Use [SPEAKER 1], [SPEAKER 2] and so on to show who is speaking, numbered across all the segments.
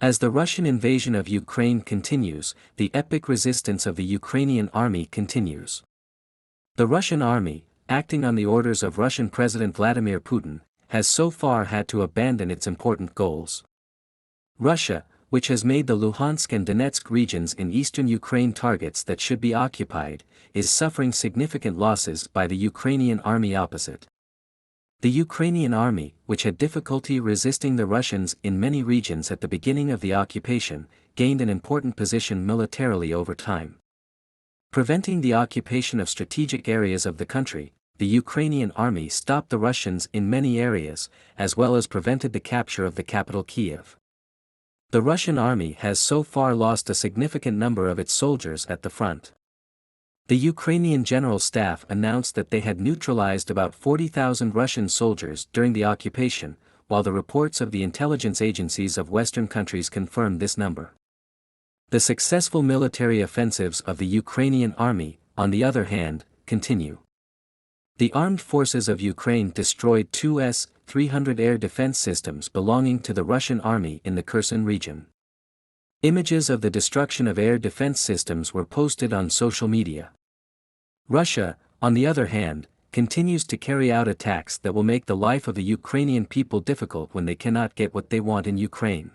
[SPEAKER 1] As the Russian invasion of Ukraine continues, the epic resistance of the Ukrainian army continues. The Russian army, acting on the orders of Russian President Vladimir Putin, has so far had to abandon its important goals. Russia, which has made the Luhansk and Donetsk regions in eastern Ukraine targets that should be occupied, is suffering significant losses by the Ukrainian army opposite. The Ukrainian army, which had difficulty resisting the Russians in many regions at the beginning of the occupation, gained an important position militarily over time. Preventing the occupation of strategic areas of the country, the Ukrainian army stopped the Russians in many areas, as well as prevented the capture of the capital Kiev. The Russian army has so far lost a significant number of its soldiers at the front. The Ukrainian General Staff announced that they had neutralized about 40,000 Russian soldiers during the occupation, while the reports of the intelligence agencies of Western countries confirmed this number. The successful military offensives of the Ukrainian army, on the other hand, continue. The armed forces of Ukraine destroyed two S-300 air defense systems belonging to the Russian army in the Kherson region. Images of the destruction of air defense systems were posted on social media. Russia, on the other hand, continues to carry out attacks that will make the life of the Ukrainian people difficult when they cannot get what they want in Ukraine.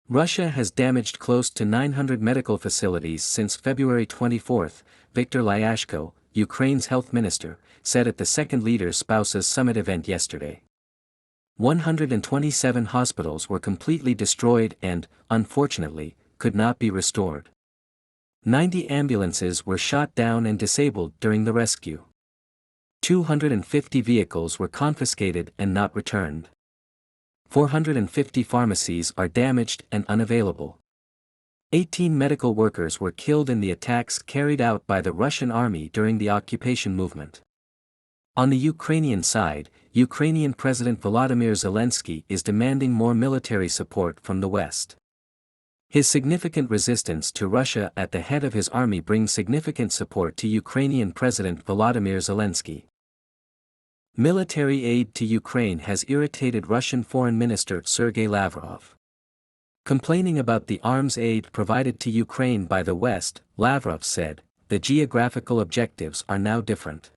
[SPEAKER 1] Russia has damaged close to 900 medical facilities since February 24, Viktor Lyashko, Ukraine's health minister, said at the Second Leaders' Spouses Summit event yesterday. 127 hospitals were completely destroyed and, unfortunately, could not be restored. 90 ambulances were shot down and disabled during the rescue. 250 vehicles were confiscated and not returned. 450 pharmacies are damaged and unavailable. 18 medical workers were killed in the attacks carried out by the Russian army during the occupation movement. On the Ukrainian side, Ukrainian President Volodymyr Zelensky is demanding more military support from the West. His significant resistance to Russia at the head of his army brings significant support to Ukrainian President Volodymyr Zelensky. Military aid to Ukraine has irritated Russian Foreign Minister Sergei Lavrov. Complaining about the arms aid provided to Ukraine by the West, Lavrov said, "The geographical objectives are now different.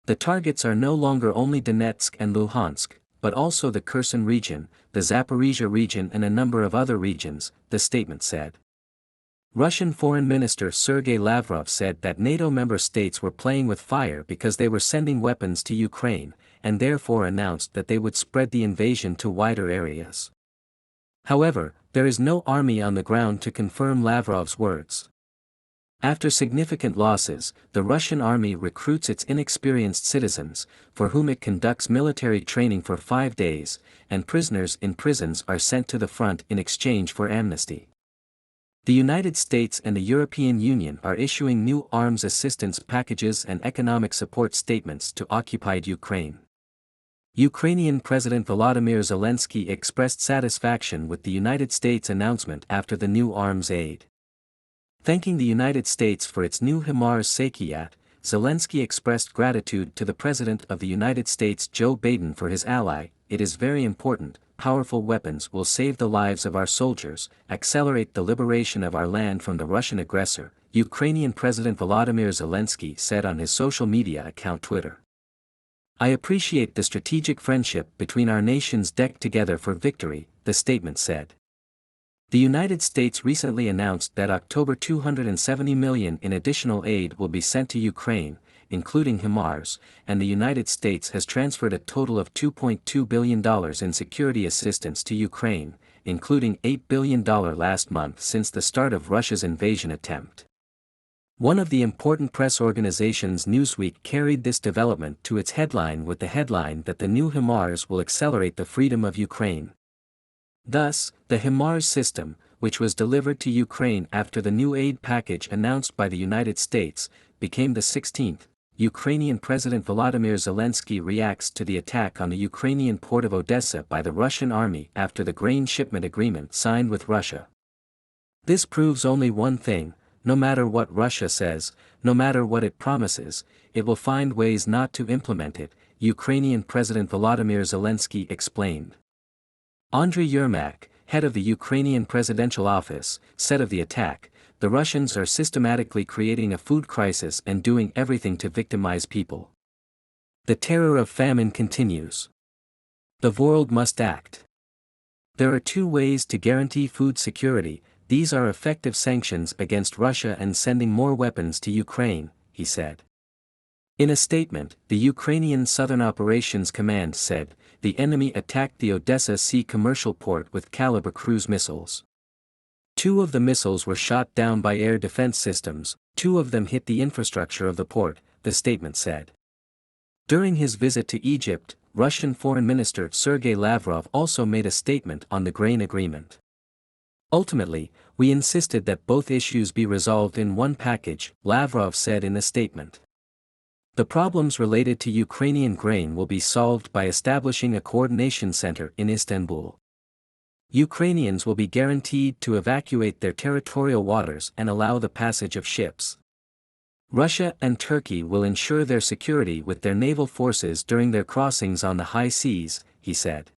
[SPEAKER 1] The targets are no longer only Donetsk and Luhansk, but also the Kherson region, the Zaporizhia region and a number of other regions," the statement said. Russian Foreign Minister Sergei Lavrov said that NATO member states were playing with fire because they were sending weapons to Ukraine, and therefore announced that they would spread the invasion to wider areas. However, there is no army on the ground to confirm Lavrov's words. After significant losses, the Russian army recruits its inexperienced citizens, for whom it conducts military training for 5 days, and prisoners in prisons are sent to the front in exchange for amnesty. The United States and the European Union are issuing new arms assistance packages and economic support statements to occupied Ukraine. Ukrainian President Volodymyr Zelensky expressed satisfaction with the United States announcement after the new arms aid. Thanking the United States for its new HIMARS Sakyat, Zelensky expressed gratitude to the President of the United States Joe Biden for his ally. "It is very important, powerful weapons will save the lives of our soldiers, accelerate the liberation of our land from the Russian aggressor," Ukrainian President Volodymyr Zelensky said on his social media account Twitter. "I appreciate the strategic friendship between our nations decked together for victory," the statement said. The United States recently announced that October $270 million in additional aid will be sent to Ukraine, including HIMARS, and the United States has transferred a total of $2.2 billion in security assistance to Ukraine, including $8 billion last month since the start of Russia's invasion attempt. One of the important press organizations Newsweek carried this development to its headline with the headline that the new HIMARS will accelerate the freedom of Ukraine. Thus, the HIMARS system, which was delivered to Ukraine after the new aid package announced by the United States, became the 16th. Ukrainian President Volodymyr Zelensky reacts to the attack on the Ukrainian port of Odessa by the Russian army after the grain shipment agreement signed with Russia. This proves only one thing: no matter what Russia says, no matter what it promises, it will find ways not to implement it, Ukrainian President Volodymyr Zelensky explained. Andriy Yermak, head of the Ukrainian presidential office, said of the attack, "The Russians are systematically creating a food crisis and doing everything to victimize people. The terror of famine continues. The world must act. There are two ways to guarantee food security. These are effective sanctions against Russia and sending more weapons to Ukraine," he said. In a statement, the Ukrainian Southern Operations Command said, the enemy attacked the Odessa Sea commercial port with Caliber cruise missiles. 2 of the missiles were shot down by air defense systems, 2 of them hit the infrastructure of the port, the statement said. During his visit to Egypt, Russian Foreign Minister Sergei Lavrov also made a statement on the grain agreement. "Ultimately, we insisted that both issues be resolved in one package," Lavrov said in a statement. "The problems related to Ukrainian grain will be solved by establishing a coordination center in Istanbul. Ukrainians will be guaranteed to evacuate their territorial waters and allow the passage of ships. Russia and Turkey will ensure their security with their naval forces during their crossings on the high seas," he said.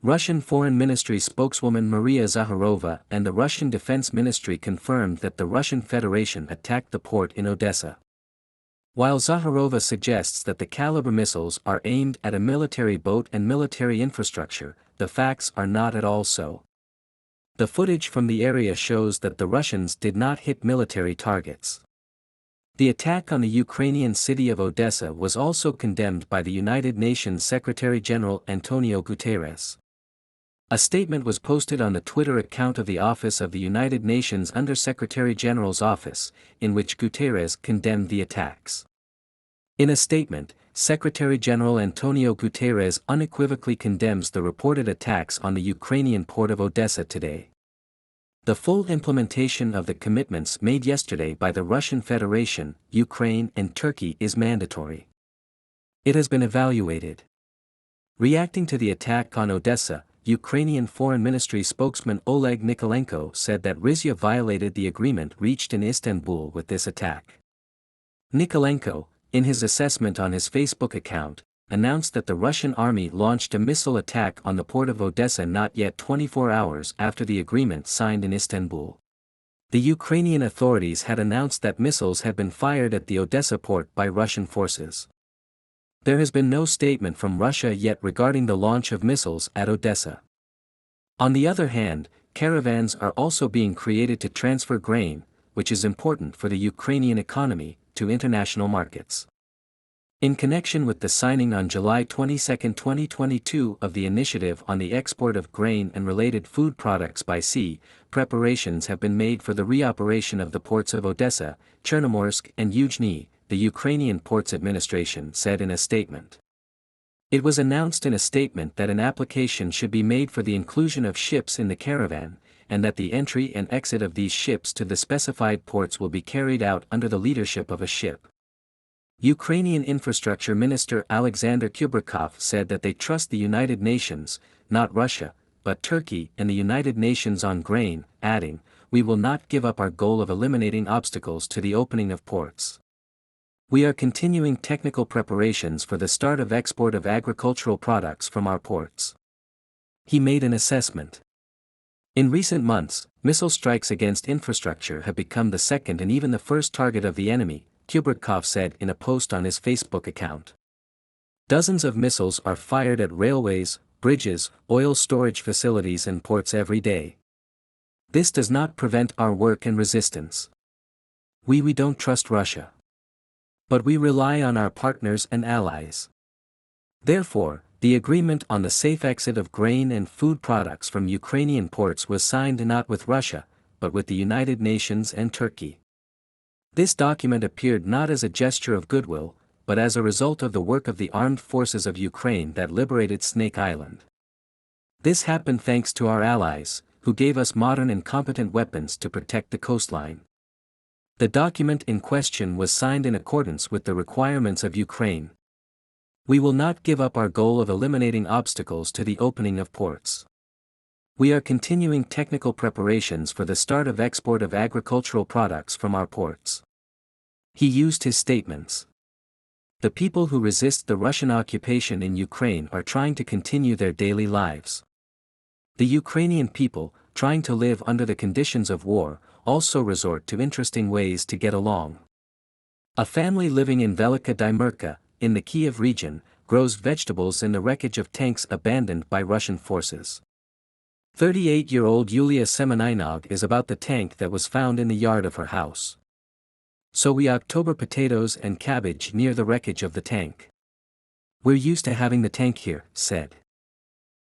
[SPEAKER 1] Russian Foreign Ministry spokeswoman Maria Zakharova and the Russian Defense Ministry confirmed that the Russian Federation attacked the port in Odessa. While Zakharova suggests that the Caliber missiles are aimed at a military boat and military infrastructure, the facts are not at all so. The footage from the area shows that the Russians did not hit military targets. The attack on the Ukrainian city of Odessa was also condemned by the United Nations Secretary-General Antonio Guterres. A statement was posted on the Twitter account of the Office of the United Nations Under-Secretary-General's office, in which Guterres condemned the attacks. In a statement, Secretary-General Antonio Guterres unequivocally condemns the reported attacks on the Ukrainian port of Odessa today. The full implementation of the commitments made yesterday by the Russian Federation, Ukraine and Turkey is mandatory. It has been evaluated. Reacting to the attack on Odessa, Ukrainian Foreign Ministry spokesman Oleg Nikolenko said that Russia violated the agreement reached in Istanbul with this attack. Nikolenko, in his assessment on his Facebook account, announced that the Russian army launched a missile attack on the port of Odessa not yet 24 hours after the agreement signed in Istanbul. The Ukrainian authorities had announced that missiles had been fired at the Odessa port by Russian forces. There has been no statement from Russia yet regarding the launch of missiles at Odessa. On the other hand, caravans are also being created to transfer grain, which is important for the Ukrainian economy, to international markets. In connection with the signing on July 22, 2022 of the Initiative on the Export of Grain and Related Food Products by Sea, preparations have been made for the reoperation of the ports of Odessa, Chernomorsk and Yuzhny, the Ukrainian Ports Administration said in a statement. It was announced in a statement that an application should be made for the inclusion of ships in the caravan, and that the entry and exit of these ships to the specified ports will be carried out under the leadership of a ship. Ukrainian Infrastructure Minister Alexander Kubrikov said that they trust the United Nations, not Russia, but Turkey and the United Nations on grain, adding, "We will not give up our goal of eliminating obstacles to the opening of ports. We are continuing technical preparations for the start of export of agricultural products from our ports." He made an assessment. In recent months, missile strikes against infrastructure have become the second and even the first target of the enemy, Kubrikov said in a post on his Facebook account. Dozens of missiles are fired at railways, bridges, oil storage facilities and ports every day. This does not prevent our work and resistance. We don't trust Russia. But we rely on our partners and allies. Therefore, the agreement on the safe exit of grain and food products from Ukrainian ports was signed not with Russia, but with the United Nations and Turkey. This document appeared not as a gesture of goodwill, but as a result of the work of the armed forces of Ukraine that liberated Snake Island. This happened thanks to our allies, who gave us modern and competent weapons to protect the coastline. The document in question was signed in accordance with the requirements of Ukraine. We will not give up our goal of eliminating obstacles to the opening of ports. We are continuing technical preparations for the start of export of agricultural products from our ports. He used his statements. The people who resist the Russian occupation in Ukraine are trying to continue their daily lives. The Ukrainian people, trying to live under the conditions of war, also resort to interesting ways to get along. A family living in Velika Dymerka, in the Kiev region, grows vegetables in the wreckage of tanks abandoned by Russian forces. 38-year-old Yulia Semenynog is about the tank that was found in the yard of her house. So we October potatoes and cabbage near the wreckage of the tank. We're used to having the tank here, said.